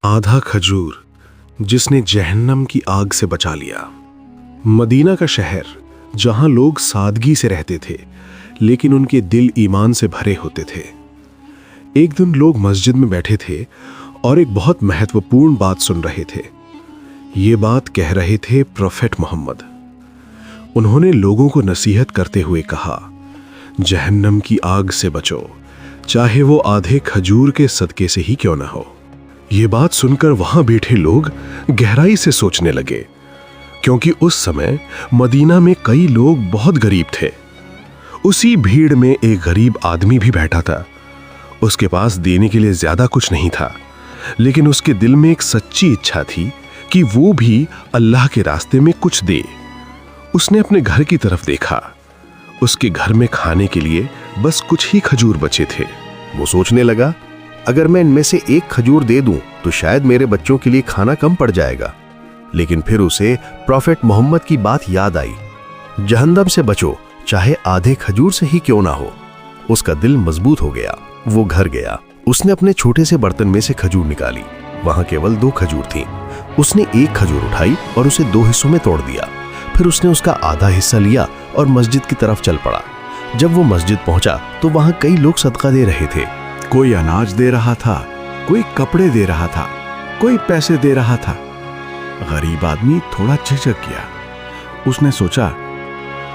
आधा खजूर जिसने जहन्नम की आग से बचा लिया। मदीना का शहर जहां लोग सादगी से रहते थे लेकिन उनके दिल ईमान से भरे होते थे। एक दिन लोग मस्जिद में बैठे थे और एक बहुत महत्वपूर्ण बात सुन रहे थे। ये बात कह रहे थे प्रोफेट मोहम्मद। उन्होंने लोगों को नसीहत करते हुए कहा, जहन्नम की आग से बचो, चाहे वो आधे खजूर के सदके से ही क्यों ना हो। ये बात सुनकर वहां बैठे लोग गहराई से सोचने लगे, क्योंकि उस समय मदीना में कई लोग बहुत गरीब थे। उसी भीड़ में एक गरीब आदमी भी बैठा था। उसके पास देने के लिए ज्यादा कुछ नहीं था, लेकिन उसके दिल में एक सच्ची इच्छा थी कि वो भी अल्लाह के रास्ते में कुछ दे। उसने अपने घर की तरफ देखा। उसके घर में खाने के लिए बस कुछ ही खजूर बचे थे। वो सोचने लगा, अगर मैं इनमें से एक खजूर दे दूं तो शायद मेरे बच्चों के लिए खाना कम पड़ जाएगा। लेकिन फिर उसे प्रोफेट मोहम्मद की बात याद आई, जहन्नम से बचो, चाहे आधे खजूर से ही क्यों ना हो। उसका दिल मजबूत हो गया। वो घर गया। उसने अपने छोटे से बर्तन में से खजूर निकाली। वहां केवल 2 खजूर थीं। उसने एक खजूर उठाई और उसे 2 हिस्सों में तोड़ दिया। फिर उसने उसका आधा हिस्सा लिया और मस्जिद की तरफ चल पड़ा। जब वो मस्जिद पहुंचा तो वहां कई लोग सदका दे रहे थे। कोई अनाज दे रहा था, कोई कपड़े दे रहा था, कोई पैसे दे रहा था। गरीब आदमी थोड़ा झिझक गया। उसने सोचा,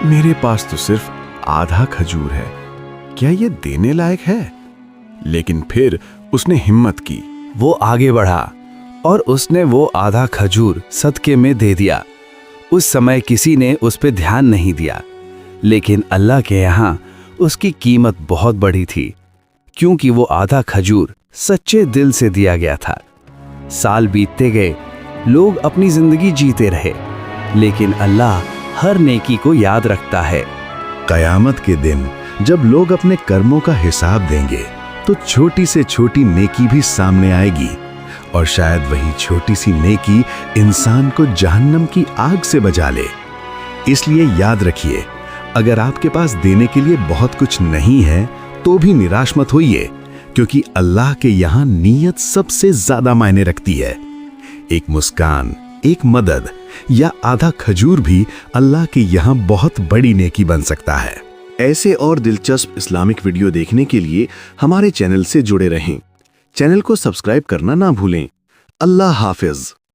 मेरे पास तो सिर्फ आधा खजूर है, क्या ये देने लायक है? लेकिन फिर उसने हिम्मत की। वो आगे बढ़ा और उसने वो आधा खजूर सदके में दे दिया। उस समय किसी ने उस पर ध्यान नहीं दिया, लेकिन अल्लाह के यहाँ उसकी कीमत बहुत बड़ी थी, क्योंकि वो आधा खजूर सच्चे दिल से दिया गया था। साल बीतते गए, लोग अपनी जिंदगी जीते रहे, लेकिन अल्लाह हर नेकी को याद रखता है। कयामत के दिन जब लोग अपने कर्मों का हिसाब देंगे तो छोटी से छोटी नेकी भी सामने आएगी, और शायद वही छोटी सी नेकी इंसान को जहन्नम की आग से बचा ले। इसलिए याद रखिए, अगर आपके पास देने के लिए बहुत कुछ नहीं है तो भी निराश मत होइए, क्योंकि अल्लाह के यहाँ नीयत सबसे ज्यादा मायने रखती है। एक मुस्कान, एक मदद या आधा खजूर भी अल्लाह के यहाँ बहुत बड़ी नेकी बन सकता है। ऐसे और दिलचस्प इस्लामिक वीडियो देखने के लिए हमारे चैनल से जुड़े रहें। चैनल को सब्सक्राइब करना ना भूलें। अल्लाह हाफिज।